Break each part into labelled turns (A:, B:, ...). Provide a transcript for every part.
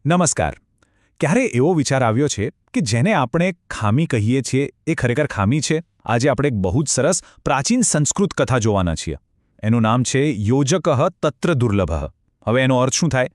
A: નમસ્કાર. ક્યારે એવો વિચાર આવ્યો છે કે જેને આપણે ખામી કહીએ છીએ એ ખરેખર ખામી છે? આજે આપણે એક બહુ જ સરસ પ્રાચીન સંસ્કૃત કથા જોવાના છીએ. એનું નામ છે યોજકઃ તત્ર દુર્લભઃ. હવે એનો અર્થ શું થાય?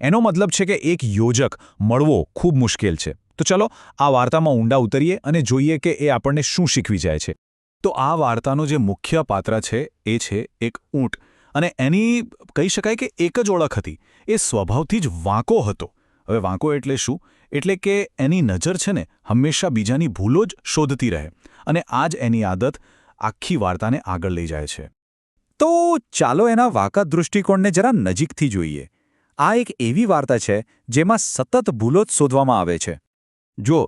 A: એનો મતલબ છે કે એક યોજક મળવો ખૂબ મુશ્કેલ છે. તો ચલો આ વાર્તામાં ઊંડા ઉતરીએ અને જોઈએ કે એ આપણને શું શીખવી જાય છે. તો આ વાર્તાનો જે મુખ્ય પાત્ર છે એ છે એક ઊંટ, અને એની કહી શકાય કે એક જ ઓળખ હતી. એ સ્વભાવથી જ વાંકો હતો. હવે વાંકો એટલે શું? એટલે કે એની નજર છે ને હંમેશા બીજાની ભૂલો જ શોધતી રહે, અને આ જ એની આદત આખી વાર્તાને આગળ લઈ જાય છે. તો ચાલો એના વાંકા દૃષ્ટિકોણને જરા નજીકથી જોઈએ. આ એક એવી વાર્તા છે જેમાં સતત ભૂલો જ શોધવામાં આવે છે. જો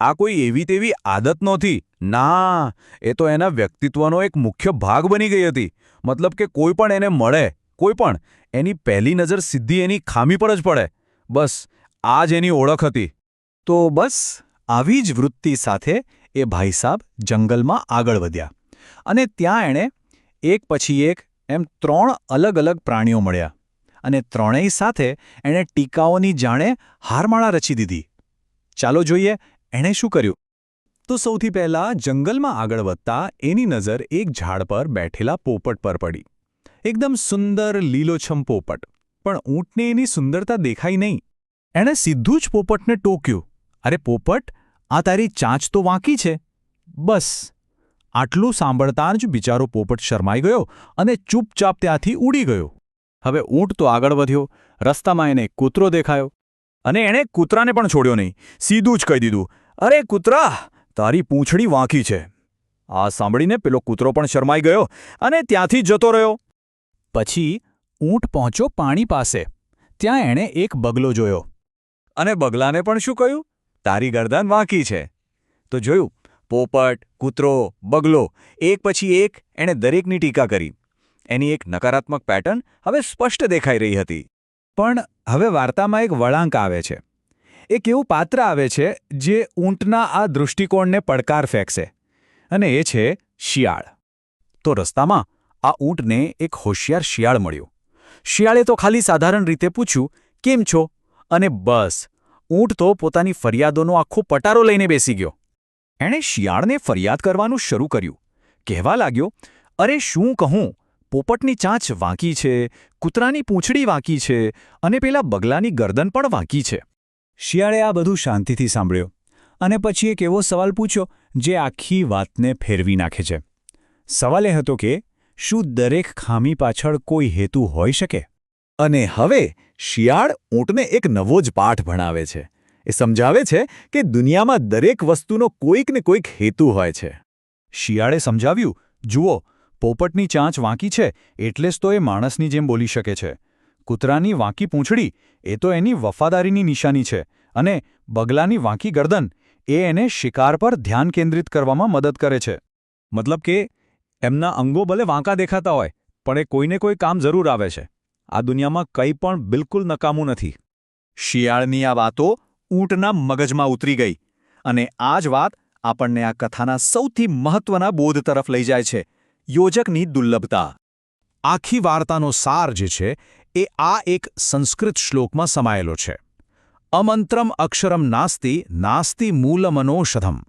A: આ કોઈ એવી તેવી આદત નહોતી. ના, એ તો એના વ્યક્તિત્વનો એક મુખ્ય ભાગ બની ગઈ હતી. મતલબ કે કોઈ પણ એને મળે, કોઈ પણ, એની પહેલી નજર સીધી એની ખામી પર જ પડે. બસ આ જ એની ઓળખ હતી. તો બસ આવી જ વૃત્તિ સાથે એ ભાઈસાબ જંગલમાં આગળ વધ્યા, અને ત્યાં એણે એક પછી એક એમ 3 અલગ અલગ પ્રાણીઓ મળ્યા, અને ત્રણેય સાથે એણે ટીકાઓની જાણે હારમાળા રચી દીધી. ચાલો જોઈએ એણે શું કર્યું. તો સૌથી પહેલાં જંગલમાં આગળ વધતા એની નજર એક ઝાડ પર બેઠેલા પોપટ પર પડી. એકદમ સુંદર લીલોછમ પોપટ. પણ ઊંટને એની સુંદરતા દેખાઈ નહીં. એણે સીધું જ પોપટને ટોક્યું. અરે પોપટ, આ તારી ચાંચ તો વાંકી છે. બસ આટલું સાંભળતાં જ બિચારો પોપટ શરમાઈ ગયો અને ચૂપચાપ ત્યાંથી ઉડી ગયો. હવે ઊંટ તો આગળ વધ્યો. રસ્તામાં એને કૂતરો દેખાયો, અને એણે કૂતરાને પણ છોડ્યો નહીં. સીધું જ કહી દીધું, અરે કૂતરા, તારી પૂંછડી વાંકી છે. આ સાંભળીને પેલો કૂતરો પણ શરમાઈ ગયો અને ત્યાંથી જતો રહ્યો. પછી ઊંટ પહોંચ્યો પાણી પાસે. ત્યાં એણે એક બગલો જોયો, અને બગલાને પણ શું કહ્યું? તારી ગરદન વાંકી છે. તો જોયું, પોપટ, કૂતરો, બગલો, એક પછી એક એણે દરેકની ટીકા કરી. એની એક નકારાત્મક પેટર્ન હવે સ્પષ્ટ દેખાઈ રહી હતી. પણ હવે વાર્તામાં એક વળાંક આવે છે. એક એવું પાત્ર આવે છે જે ઊંટના આ દૃષ્ટિકોણને પડકાર ફેંકશે, અને એ છે શિયાળ. તો રસ્તામાં આ ઊંટને એક હોશિયાર શિયાળ મળ્યો. શિયાળે તો ખાલી સાધારણ રીતે પૂછ્યું, કેમ છો? અને બસ, ઊંટ તો પોતાની ફરિયાદોનો આખો પટારો લઈને બેસી ગયો. એણે શિયાળને ફરિયાદ કરવાનું શરૂ કર્યું. કહેવા લાગ્યો, અરે શું કહું, પોપટની ચાંચ વાંકી છે, કૂતરાની પૂંછડી વાંકી છે, અને પેલા બગલાની ગરદન પણ વાંકી છે. શિયાળે આ બધું શાંતિથી સાંભળ્યો, અને પછી એક એવો સવાલ પૂછ્યો જે આખી વાતને ફેરવી નાખે છે. સવાલ એ હતો કે શું દરેક ખામી પાછળ કોઈ હેતુ હોઈ શકે? અને હવે શિયાળ ઊંટને એક નવો જ પાઠ ભણાવે છે. એ સમજાવે છે કે દુનિયામાં દરેક વસ્તુનો કોઈક ને કોઈક હેતુ હોય છે. શિયાળે સમજાવ્યું, જુઓ, પોપટની ચાંચ વાંકી છે એટલે જ તો એ માણસની જેમ બોલી શકે છે. કૂતરાની વાંકી પૂંછડી એ તો એની વફાદારીની નિશાની છે, અને બગલાની વાંકી ગરદન એ એને શિકાર પર ધ્યાન કેન્દ્રિત કરવામાં મદદ કરે છે. મતલબ કે એમના અંગો ભલે વાંકા દેખાતા હોય, પણ એ કોઈને કોઈ કામ જરૂર આવે છે. આ દુનિયામાં કંઈ પણ બિલકુલ નકામું નથી. શિયાળની આ વાતો ઊંટના મગજમાં ઉતરી ગઈ, અને આ જ વાત આપણને આ કથાના સૌથી મહત્વના બોધ તરફ લઈ જાય છે: યોજકની દુર્લભતા. આખી વાર્તાનો સાર જે છે એ આ એક સંસ્કૃત શ્લોકમાં સમાયેલો છે. અમંત્રમ અક્ષરમ નાસ્તિ નાસ્તિ મૂલમનોષધમ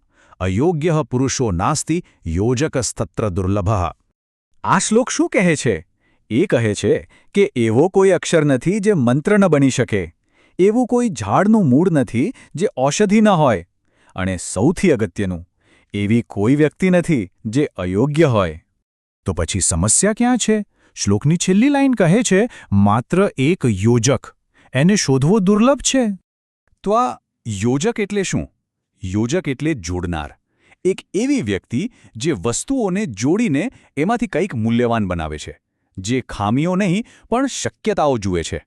A: અયોગ્ય પુરુષો નાસ્તિ યોજકસ્તત્ર દુર્લભઃ. આ શ્લોક શું કહે છે? એ કહે છે કે એવો કોઈ અક્ષર નથી જે મંત્ર ન બની શકે, એવું કોઈ ઝાડનું મૂળ નથી જે ઔષધિ ન હોય, અને સૌથી અગત્યનું, એવી કોઈ વ્યક્તિ નથી જે અયોગ્ય હોય. તો પછી સમસ્યા ક્યાં છે? શ્લોકની છેલ્લી લાઈન કહે છે, માત્ર એક યોજક, એને શોધવો દુર્લભ છે. તો આ યોજક એટલે શું? યોજક એટલે જોડનાર. એક એવી વ્યક્તિ જે વસ્તુઓને જોડીને એમાંથી કંઈક મૂલ્યવાન બનાવે છે, જે ખામીઓ નહીં પણ શક્યતાઓ જુએ છે.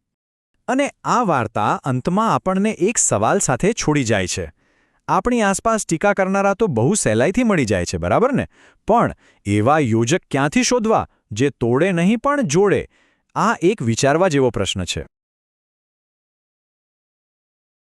A: અને આ વાર્તા અંતમાં આપણને એક સવાલ સાથે છોડી જાય છે. આપણી આસપાસ ટીકા કરનારા તો બહુ સહેલાઈથી મળી જાય છે, બરાબર ને? પણ એવા યોજક ક્યાંથી શોધવા જે તોડે નહીં પણ જોડે? આ એક વિચારવા જેવો પ્રશ્ન છે.